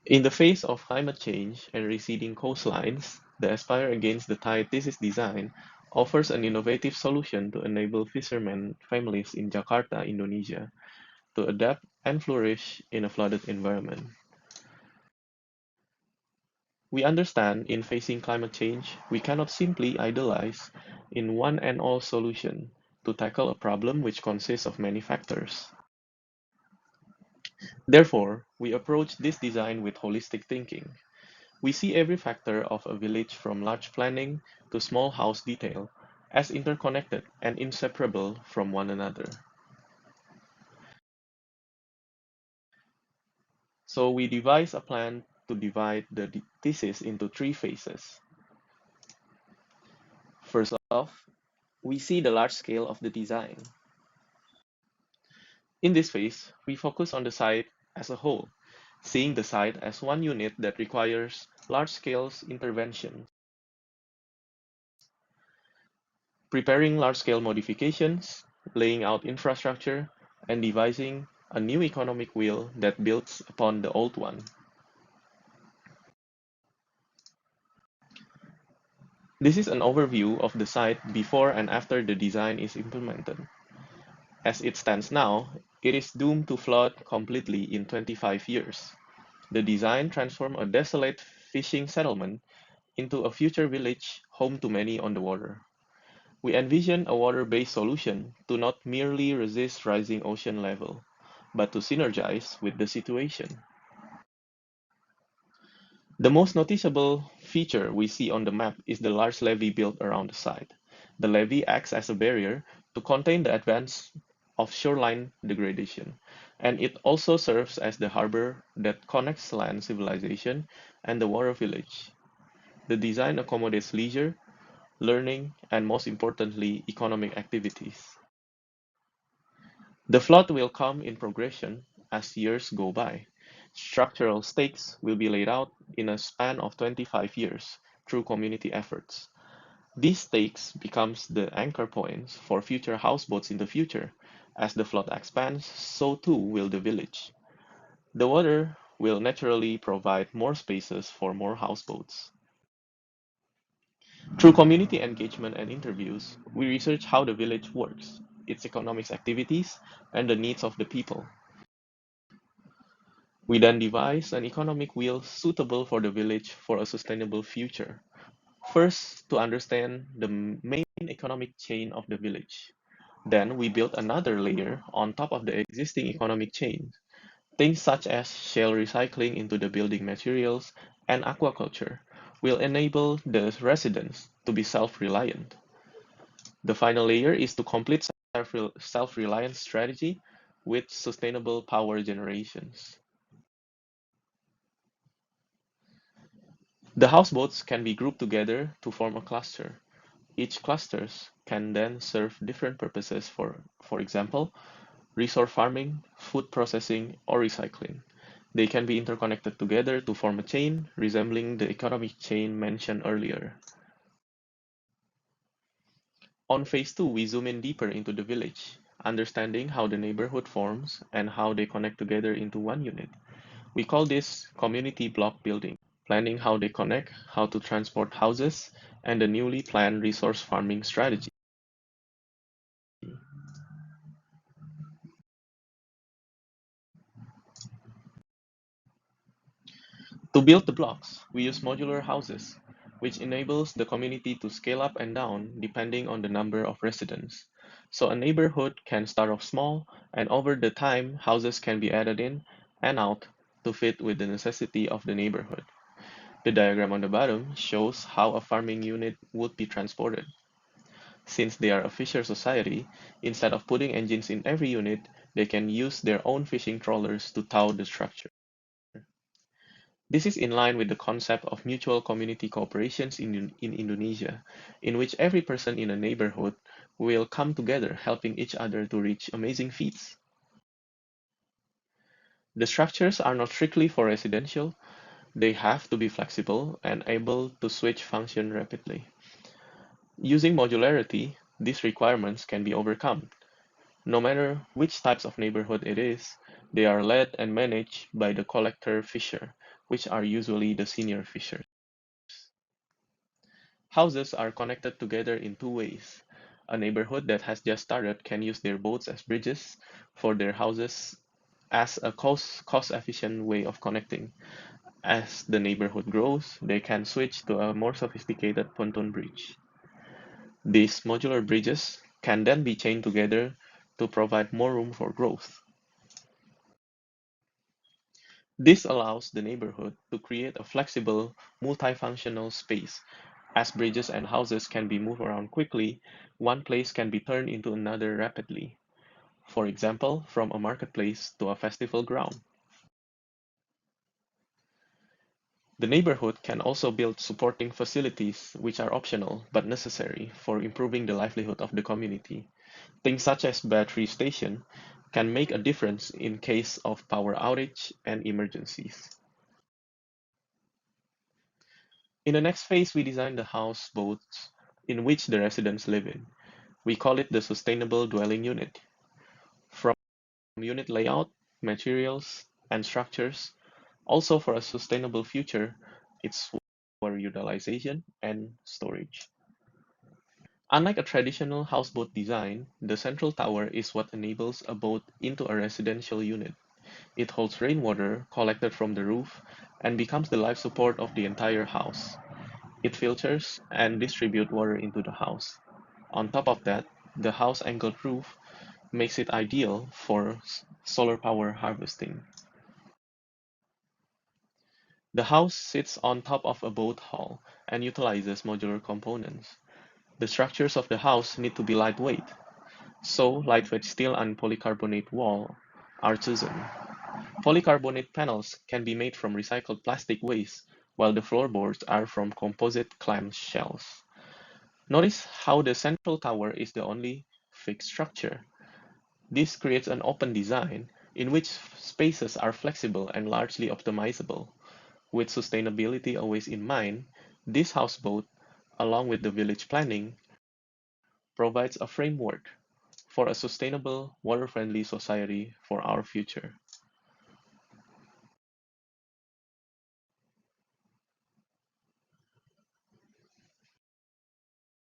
In the face of climate change and receding coastlines, the Aspire Against the Tide thesis design offers an innovative solution to enable fishermen families in Jakarta, Indonesia, to adapt and flourish in a flooded environment. We understand in facing climate change, we cannot simply idealize in one and all solution to tackle a problem which consists of many factors. Therefore, we approach this design with holistic thinking. We see every factor of a village from large planning to small house detail as interconnected and inseparable from one another. So we devise a plan to divide the thesis into three phases. First off, we see the large scale of the design. In this phase, we focus on the site as a whole, seeing the site as one unit that requires large-scale intervention, preparing large-scale modifications, laying out infrastructure, and devising a new economic wheel that builds upon the old one. This is an overview of the site before and after the design is implemented. As it stands now, it is doomed to flood completely in 25 years. The design transformed a desolate fishing settlement into a future village home to many on the water. We envision a water-based solution to not merely resist rising ocean level, but to synergize with the situation. The most noticeable feature we see on the map is the large levee built around the site. The levee acts as a barrier to contain the advance of shoreline degradation, and it also serves as the harbor that connects land civilization and the water village. The design accommodates leisure, learning, and most importantly, economic activities. The flood will come in progression as years go by. Structural stakes will be laid out in a span of 25 years through community efforts. These stakes becomes the anchor points for future houseboats in the future. As the flood expands, so too will the village. The water will naturally provide more spaces for more houseboats. Through community engagement and interviews, we research how the village works, its economic activities, and the needs of the people. We then devise an economic wheel suitable for the village for a sustainable future. First, to understand the main economic chain of the village. Then we build another layer on top of the existing economic chain. Things such as shale recycling into the building materials and aquaculture will enable the residents to be self-reliant. The final layer is to complete self-reliance strategy with sustainable power generations. The houseboats can be grouped together to form a cluster. Each clusters can then serve different purposes for example, resource farming, food processing, or recycling. They can be interconnected together to form a chain resembling the economic chain mentioned earlier. On phase 2, we zoom in deeper into the village, understanding how the neighborhood forms and how they connect together into one unit. We call this community block building, planning how they connect, how to transport houses, and the newly planned resource farming strategy. To build the blocks, we use modular houses, which enables the community to scale up and down depending on the number of residents. So a neighborhood can start off small, and over the time, houses can be added in and out to fit with the necessity of the neighborhood. The diagram on the bottom shows how a farming unit would be transported. Since they are a fisher society, instead of putting engines in every unit, they can use their own fishing trawlers to tow the structure. This is in line with the concept of mutual community cooperations in Indonesia, in which every person in a neighborhood will come together helping each other to reach amazing feats. The structures are not strictly for residential, they have to be flexible and able to switch function rapidly. Using modularity, these requirements can be overcome. No matter which types of neighborhood it is, they are led and managed by the collector fisher, which are usually the senior fishers. Houses are connected together in two ways. A neighborhood that has just started can use their boats as bridges for their houses as a cost-efficient way of connecting. As the neighborhood grows, they can switch to a more sophisticated pontoon bridge. These modular bridges can then be chained together to provide more room for growth. This allows the neighborhood to create a flexible, multifunctional space. As bridges and houses can be moved around quickly, one place can be turned into another rapidly. For example, from a marketplace to a festival ground. The neighborhood can also build supporting facilities which are optional but necessary for improving the livelihood of the community. Things such as battery station can make a difference in case of power outage and emergencies. In the next phase, we design the houseboats in which the residents live in. We call it the sustainable dwelling unit. From unit layout, materials, and structures, also for a sustainable future, it's for utilization and storage. Unlike a traditional houseboat design, the central tower is what enables a boat into a residential unit. It holds rainwater collected from the roof and becomes the life support of the entire house. It filters and distributes water into the house. On top of that, the house angled roof makes it ideal for solar power harvesting. The house sits on top of a boat hull and utilizes modular components. The structures of the house need to be lightweight, so lightweight steel and polycarbonate wall are chosen. Polycarbonate panels can be made from recycled plastic waste, while the floorboards are from composite clam shells. Notice how the central tower is the only fixed structure. This creates an open design in which spaces are flexible and largely optimizable. With sustainability always in mind, this houseboat, along with the village planning, provides a framework for a sustainable, water-friendly society for our future.